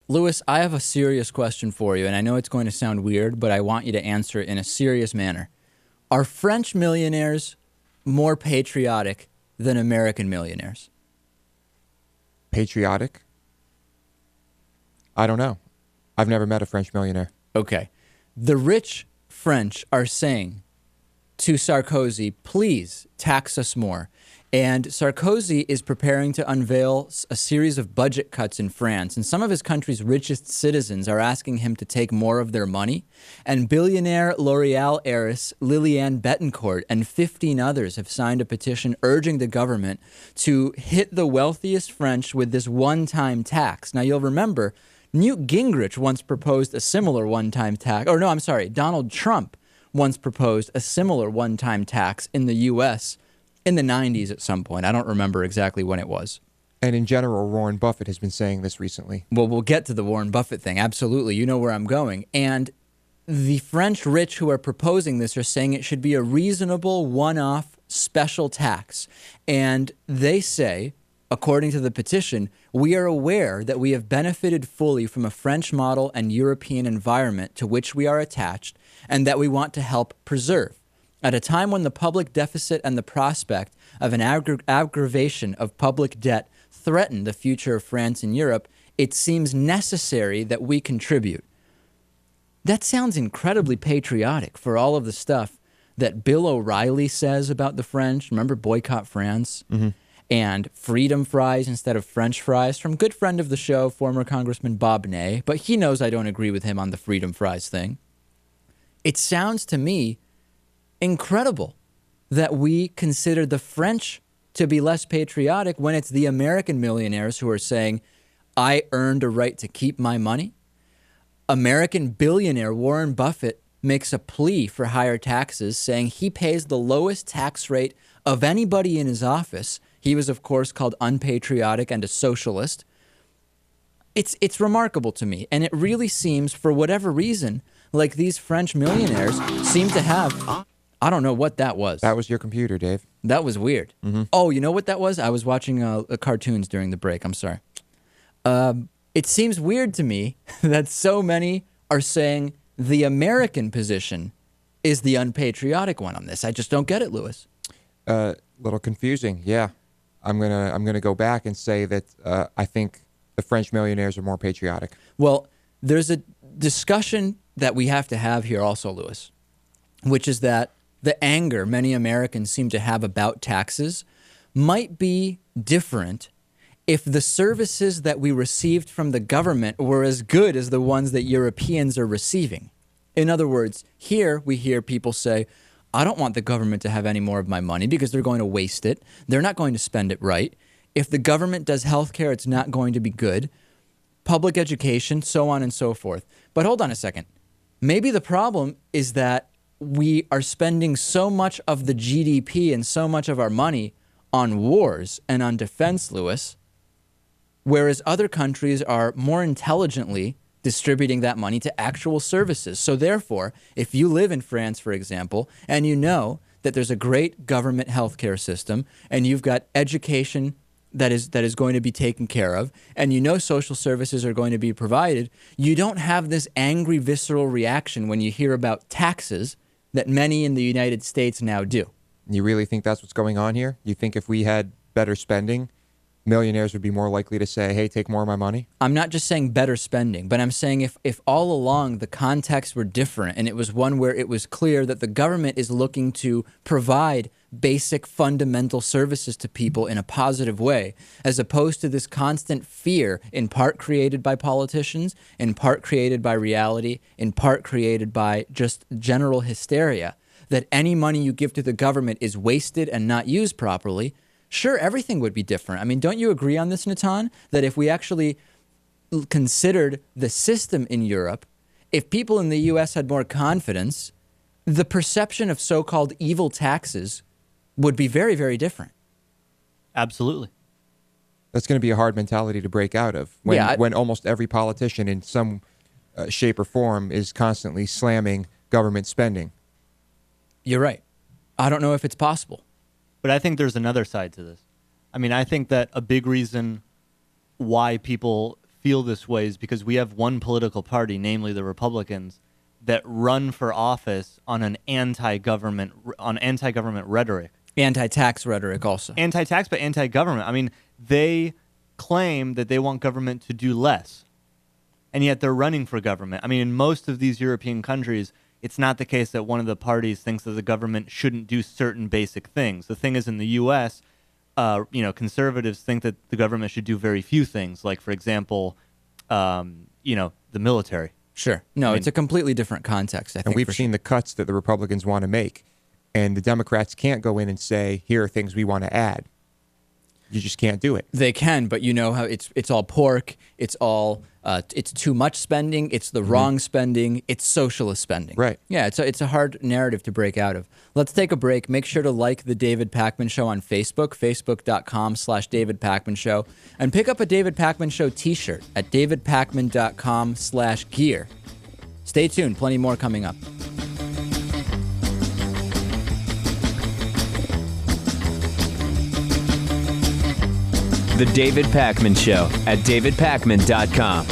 Lewis, I have a serious question for you, and I know it's going to sound weird, but I want you to answer it in a serious manner. Are French millionaires more patriotic than American millionaires? Patriotic? I don't know. I've never met a French millionaire. Okay. The rich French are saying to Sarkozy, please tax us more. And Sarkozy is preparing to unveil a series of budget cuts in France. And some of his country's richest citizens are asking him to take more of their money. And billionaire L'Oreal heiress Liliane Bettencourt and 15 others have signed a petition urging the government to hit the wealthiest French with this one-time tax. Now, you'll remember Newt Gingrich once proposed a similar one-time tax. Or no, I'm sorry, Donald Trump once proposed a similar one-time tax in the U.S. in the 90s at some point. I don't remember exactly when it was. And in general, Warren Buffett has been saying this recently. Well, we'll get to the Warren Buffett thing. Absolutely. You know where I'm going. And the French rich who are proposing this are saying it should be a reasonable one-off special tax. And they say, according to the petition, we are aware that we have benefited fully from a French model and European environment to which we are attached and that we want to help preserve. At a time when the public deficit and the prospect of an aggravation of public debt threaten the future of France and Europe, it seems necessary that we contribute. That sounds incredibly patriotic for all of the stuff that Bill O'Reilly says about the French. Remember Boycott France? Mm-hmm. And freedom fries instead of French fries from good friend of the show, former Congressman Bob Ney. But he knows I don't agree with him on the freedom fries thing. It sounds to me incredible that we consider the French to be less patriotic when it's the American millionaires who are saying, I earned a right to keep my money. American billionaire Warren Buffett makes a plea for higher taxes, saying he pays the lowest tax rate of anybody in his office. He was, of course, called unpatriotic and a socialist. It's remarkable to me, and it really seems, for whatever reason, like these French millionaires seem to have... I don't know what that was. That was your computer, Dave. That was weird. Mm-hmm. Oh, you know what that was? I was watching cartoons during the break. I'm sorry. It seems weird to me that so many are saying the American position is the unpatriotic one on this. I just don't get it, Lewis. Little confusing, yeah. I'm gonna go back and say that I think the French millionaires are more patriotic. Well, there's a discussion that we have to have here also, Lewis, which is that the anger many Americans seem to have about taxes might be different if the services that we received from the government were as good as the ones that Europeans are receiving. In other words, here we hear people say, I don't want the government to have any more of my money because they're going to waste it. They're not going to spend it right. If the government does healthcare, it's not going to be good. Public education, so on and so forth. But hold on a second. Maybe the problem is that we are spending so much of the GDP and so much of our money on wars and on defense, Lewis, whereas other countries are more intelligently distributing that money to actual services. So therefore, if you live in France, for example, and you know that there's a great government healthcare system and you've got education that is going to be taken care of, and you know social services are going to be provided, you don't have this angry, visceral reaction when you hear about taxes that many in the United States now do. You really think that's what's going on here? You think if we had better spending, millionaires would be more likely to say, hey, take more of my money? I'm not just saying better spending, but I'm saying if all along the context were different and it was one where it was clear that the government is looking to provide basic fundamental services to people in a positive way, as opposed to this constant fear, in part created by politicians, in part created by reality, in part created by just general hysteria, that any money you give to the government is wasted and not used properly, sure, everything would be different. I mean, don't you agree on this, Natan? That if we actually considered the system in Europe, if people in the U.S. had more confidence, the perception of so-called evil taxes would be very, very different. Absolutely. That's going to be a hard mentality to break out of when almost every politician in some shape or form is constantly slamming government spending. You're right. I don't know if it's possible. But I think there's another side to this. I mean, I think that a big reason why people feel this way is because we have one political party, namely the Republicans, that run for office on an anti-government rhetoric. Anti-tax rhetoric also. Anti-tax, but anti-government. I mean, they claim that they want government to do less, and yet they're running for government. I mean, in most of these European countries, it's not the case that one of the parties thinks that the government shouldn't do certain basic things. The thing is, in the U.S., conservatives think that the government should do very few things, like, for example, the military. Sure. No, it's a completely different context, I think. And we've seen the cuts that the Republicans want to make, and the Democrats can't go in and say, here are things we want to add. You just can't do it. They can, but you know how it's all pork, it's all it's too much spending, it's the wrong spending, it's socialist spending. Right. Yeah, it's a hard narrative to break out of. Let's take a break. Make sure to like the David Pakman Show on Facebook, facebook.com/David Pakman Show, and pick up a David Pakman Show t-shirt at davidpakman.com/gear. Stay tuned, plenty more coming up. The David Pakman Show at davidpakman.com.